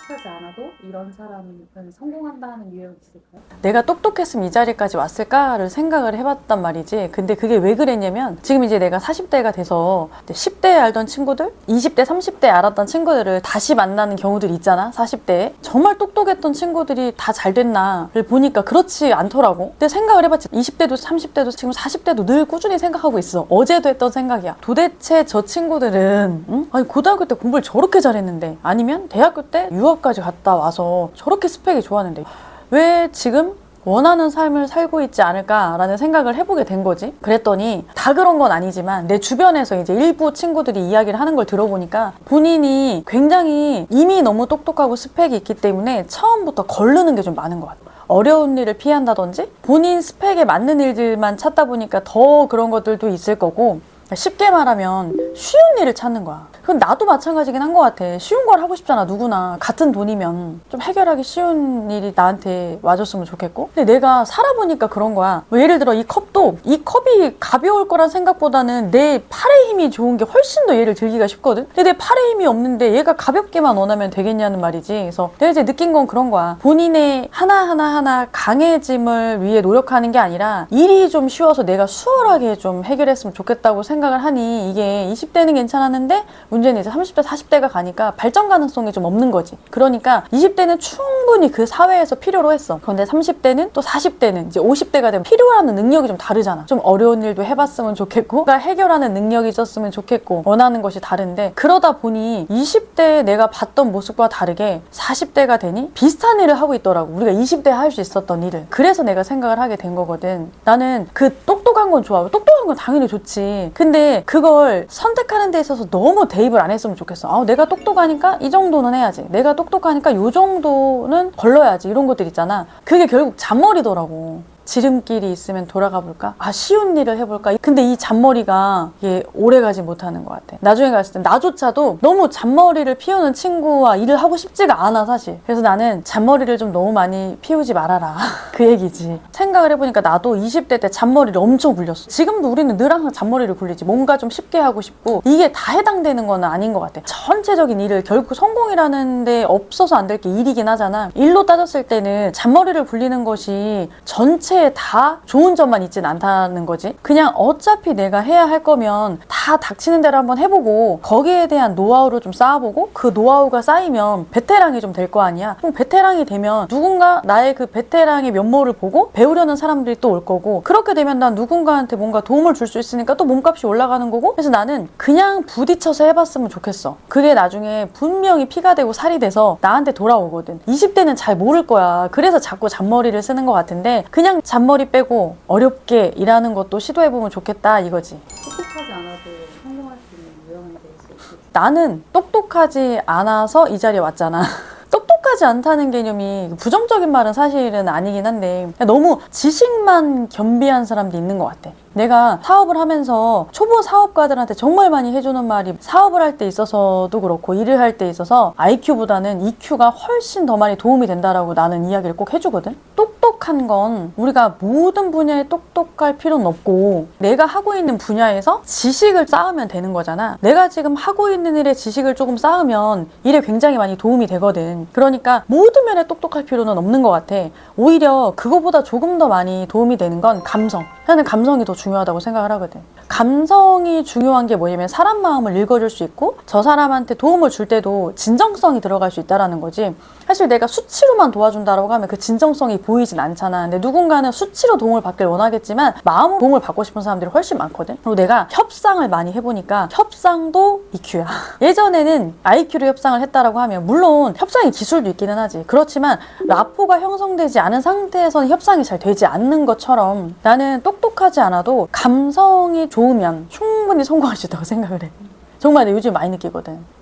똑똑하지 않아도 이런 사람은 성공한다는 유형이 있을까요? 내가 똑똑했으면 이 자리까지 왔을까를 생각을 해봤단 말이지. 근데 그게 왜 그랬냐면 지금 이제 내가 40대가 돼서 10대에 알던 친구들, 20대, 30대에 알았던 친구들을 다시 만나는 경우들이 있잖아. 40대에. 정말 똑똑했던 친구들이 다 잘 됐나를 보니까 그렇지 않더라고. 근데 생각을 해봤지. 20대도 30대도 지금 40대도 늘 꾸준히 생각하고 있어. 어제도 했던 생각이야. 도대체 저 친구들은 아니 고등학교 때 공부를 저렇게 잘했는데, 아니면 대학교 때 유학까지 갔다 와서 저렇게 스펙이 좋았는데 왜 지금 원하는 삶을 살고 있지 않을까라는 생각을 해보게 된 거지. 그랬더니 다 그런 건 아니지만 내 주변에서 이제 일부 친구들이 이야기를 하는 걸 들어보니까 본인이 굉장히 이미 너무 똑똑하고 스펙이 있기 때문에 처음부터 거르는 게 좀 많은 것 같아. 어려운 일을 피한다든지 본인 스펙에 맞는 일들만 찾다 보니까 더 그런 것들도 있을 거고, 쉽게 말하면 쉬운 일을 찾는 거야. 그건 나도 마찬가지긴 한 것 같아. 쉬운 걸 하고 싶잖아, 누구나. 같은 돈이면 좀 해결하기 쉬운 일이 나한테 와줬으면 좋겠고. 근데 내가 살아보니까 그런 거야. 뭐 예를 들어 이 컵도, 이 컵이 가벼울 거란 생각보다는 내 팔의 힘이 좋은 게 훨씬 더 얘를 들기가 쉽거든. 근데 내 팔의 힘이 없는데 얘가 가볍게만 원하면 되겠냐는 말이지. 그래서 내가 이제 느낀 건 그런 거야. 본인의 하나하나 강해짐을 위해 노력하는 게 아니라 일이 좀 쉬워서 내가 수월하게 좀 해결했으면 좋겠다고 생각을 하니, 이게 20대는 괜찮았는데 문제는 이제 30대, 40대가 가니까 발전 가능성이 좀 없는 거지. 그러니까 20대는 충분히 그 사회에서 필요로 했어. 그런데 30대는 또 40대는 이제 50대가 되면 필요하는 능력이 좀 다르잖아. 좀 어려운 일도 해봤으면 좋겠고, 그러니까 해결하는 능력이 있었으면 좋겠고, 원하는 것이 다른데, 그러다 보니 20대에 내가 봤던 모습과 다르게 40대가 되니 비슷한 일을 하고 있더라고. 우리가 20대에 할 수 있었던 일을. 그래서 내가 생각을 하게 된 거거든. 나는 그 똑똑한 건 좋아. 똑똑한 건 당연히 좋지. 근데 그걸 선택하는 데 있어서 너무 대입을 안 했으면 좋겠어. 아, 내가 똑똑하니까 이 정도는 해야지. 내가 똑똑하니까 이 정도는 걸러야지. 이런 것들 있잖아. 그게 결국 잔머리더라고. 지름길이 있으면 돌아가 볼까? 아, 쉬운 일을 해볼까? 근데 이 잔머리가 이게 오래가지 못하는 것 같아. 나중에 갔을 때 나조차도 너무 잔머리를 피우는 친구와 일을 하고 싶지가 않아, 사실. 그래서 나는 잔머리를 좀 너무 많이 피우지 말아라. 그 얘기지. 생각을 해보니까 나도 20대 때 잔머리를 엄청 굴렸어. 지금도 우리는 늘 항상 잔머리를 굴리지. 뭔가 좀 쉽게 하고 싶고, 이게 다 해당되는 건 아닌 것 같아. 전체적인 일을, 결국 성공이라는 데 없어서 안 될 게 일이긴 하잖아. 일로 따졌을 때는 잔머리를 굴리는 것이 전체 다 좋은 점만 있진 않다는 거지. 그냥 어차피 내가 해야 할 거면 다 닥치는 대로 한번 해보고, 거기에 대한 노하우를 좀 쌓아보고, 그 노하우가 쌓이면 베테랑이 좀 될 거 아니야. 그럼 베테랑이 되면 누군가 나의 그 베테랑의 면모를 보고 배우려는 사람들이 또 올 거고, 그렇게 되면 난 누군가한테 뭔가 도움을 줄 수 있으니까 또 몸값이 올라가는 거고. 그래서 나는 그냥 부딪혀서 해봤으면 좋겠어. 그게 나중에 분명히 피가 되고 살이 돼서 나한테 돌아오거든. 20대는 잘 모를 거야. 그래서 자꾸 잔머리를 쓰는 것 같은데, 그냥 잔머리 빼고 어렵게 일하는 것도 시도해보면 좋겠다, 이거지. 똑똑하지 않아도 성공할 수 있는 유형에 대해서 어떻게 나는 똑똑하지 않아서 이 자리에 왔잖아. 똑똑하지 않다는 개념이 부정적인 말은 사실은 아니긴 한데, 너무 지식만 겸비한 사람도 있는 것 같아. 내가 사업을 하면서 초보 사업가들한테 정말 많이 해주는 말이, 사업을 할 때 있어서도 그렇고 일을 할 때 있어서 IQ보다는 EQ가 훨씬 더 많이 도움이 된다라고 나는 이야기를 꼭 해주거든. 똑똑한 건 우리가 모든 분야에 똑똑할 필요는 없고, 내가 하고 있는 분야에서 지식을 쌓으면 되는 거잖아. 내가 지금 하고 있는 일에 지식을 조금 쌓으면 일에 굉장히 많이 도움이 되거든. 그러니까 모든 면에 똑똑할 필요는 없는 것 같아. 오히려 그거보다 조금 더 많이 도움이 되는 건 감성. 나는 감성이 더 중요하다고 생각을 하거든. 감성이 중요한 게 뭐냐면 사람 마음을 읽어줄 수 있고, 저 사람한테 도움을 줄 때도 진정성이 들어갈 수 있다는 거지. 사실 내가 수치로만 도와준다라고 하면 그 진정성이 보이진 않잖아. 근데 누군가는 수치로 도움을 받길 원하겠지만 마음으로 도움을 받고 싶은 사람들이 훨씬 많거든. 그리고 내가 협상을 많이 해보니까 협상도 EQ야. 예전에는 IQ로 협상을 했다라고 하면 물론 협상의 기술도 있기는 하지. 그렇지만 라포가 형성되지 않은 상태에서는 협상이 잘 되지 않는 것처럼, 나는 똑똑하지 않아도 감성이 좋으면 충분히 성공할 수 있다고 생각을 해. 정말 내가 요즘 많이 느끼거든.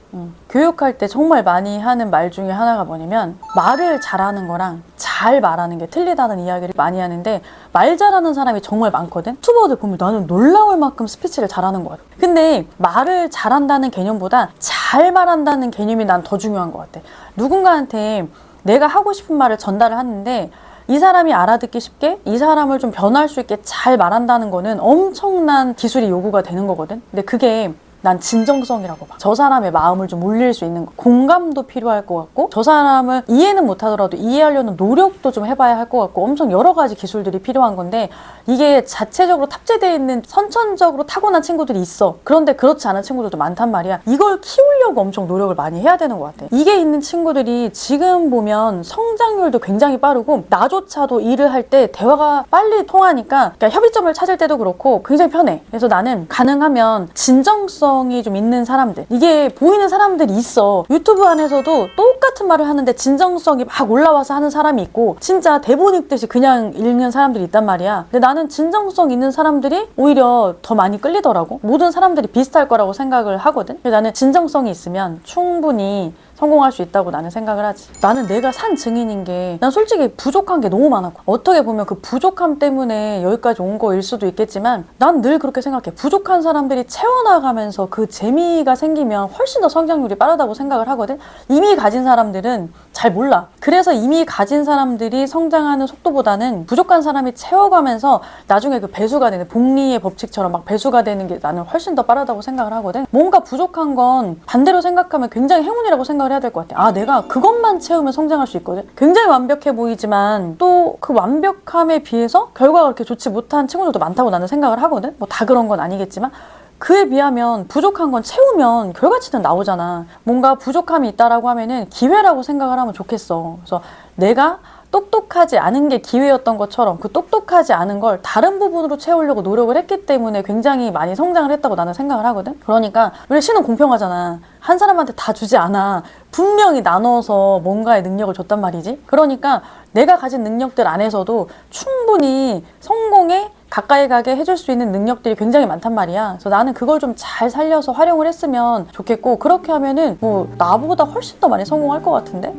교육할 때 정말 많이 하는 말 중에 하나가 뭐냐면, 말을 잘하는 거랑 잘 말하는 게 틀리다는 이야기를 많이 하는데, 말 잘하는 사람이 정말 많거든. 유튜버들 보면 나는 놀라울 만큼 스피치를 잘하는 것 같아. 근데 말을 잘한다는 개념보다 잘 말한다는 개념이 난 더 중요한 것 같아. 누군가한테 내가 하고 싶은 말을 전달을 하는데 이 사람이 알아듣기 쉽게, 이 사람을 좀 변화할 수 있게 잘 말한다는 거는 엄청난 기술이 요구가 되는 거거든. 근데 그게 난 진정성이라고 봐. 저 사람의 마음을 좀 울릴 수 있는 거. 공감도 필요할 것 같고 저 사람을 이해는 못하더라도 이해하려는 노력도 좀 해봐야 할 것 같고 엄청 여러 가지 기술들이 필요한 건데 이게 자체적으로 탑재되어 있는 선천적으로 타고난 친구들이 있어. 그런데 그렇지 않은 친구들도 많단 말이야. 이걸 키우려고 엄청 노력을 많이 해야 되는 것 같아. 이게 있는 친구들이 지금 보면 성장률도 굉장히 빠르고 나조차도 일을 할 때 대화가 빨리 통하니까 그러니까 협의점을 찾을 때도 그렇고 굉장히 편해. 그래서 나는 가능하면 진정성이 좀 있는 사람들, 이게 보이는 사람들이 있어. 유튜브 안에서도 똑같은 말을 하는데 진정성이 막 올라와서 하는 사람이 있고 진짜 대본 읽듯이 그냥 읽는 사람들이 있단 말이야. 근데 나는 진정성 있는 사람들이 오히려 더 많이 끌리더라고. 모든 사람들이 비슷할 거라고 생각을 하거든. 그래서 나는 진정성이 있으면 충분히 성공할 수 있다고 나는 생각을 하지. 나는 내가 산 증인인 게 난 솔직히 부족한 게 너무 많았고 어떻게 보면 그 부족함 때문에 여기까지 온 거일 수도 있겠지만 난 늘 그렇게 생각해. 부족한 사람들이 채워나가면서 그 재미가 생기면 훨씬 더 성장률이 빠르다고 생각을 하거든. 이미 가진 사람들은 잘 몰라. 그래서 이미 가진 사람들이 성장하는 속도보다는 부족한 사람이 채워가면서 나중에 그 배수가 되는 복리의 법칙처럼 막 배수가 되는 게 나는 훨씬 더 빠르다고 생각을 하거든. 뭔가 부족한 건 반대로 생각하면 굉장히 행운이라고 생각을 해야 될 것 같아. 아, 내가 그것만 채우면 성장할 수 있거든. 굉장히 완벽해 보이지만 또 그 완벽함에 비해서 결과가 그렇게 좋지 못한 친구들도 많다고 나는 생각을 하거든. 뭐 다 그런 건 아니겠지만 그에 비하면 부족한 건 채우면 결과치는 나오잖아. 뭔가 부족함이 있다라고 하면은 기회라고 생각을 하면 좋겠어. 그래서 내가 똑똑하지 않은 게 기회였던 것처럼 그 똑똑하지 않은 걸 다른 부분으로 채우려고 노력을 했기 때문에 굉장히 많이 성장을 했다고 나는 생각을 하거든. 그러니까 우리 신은 공평하잖아. 한 사람한테 다 주지 않아. 분명히 나눠서 뭔가의 능력을 줬단 말이지. 그러니까 내가 가진 능력들 안에서도 충분히 성공에 가까이 가게 해줄 수 있는 능력들이 굉장히 많단 말이야. 그래서 나는 그걸 좀 잘 살려서 활용을 했으면 좋겠고 그렇게 하면은 뭐 나보다 훨씬 더 많이 성공할 것 같은데?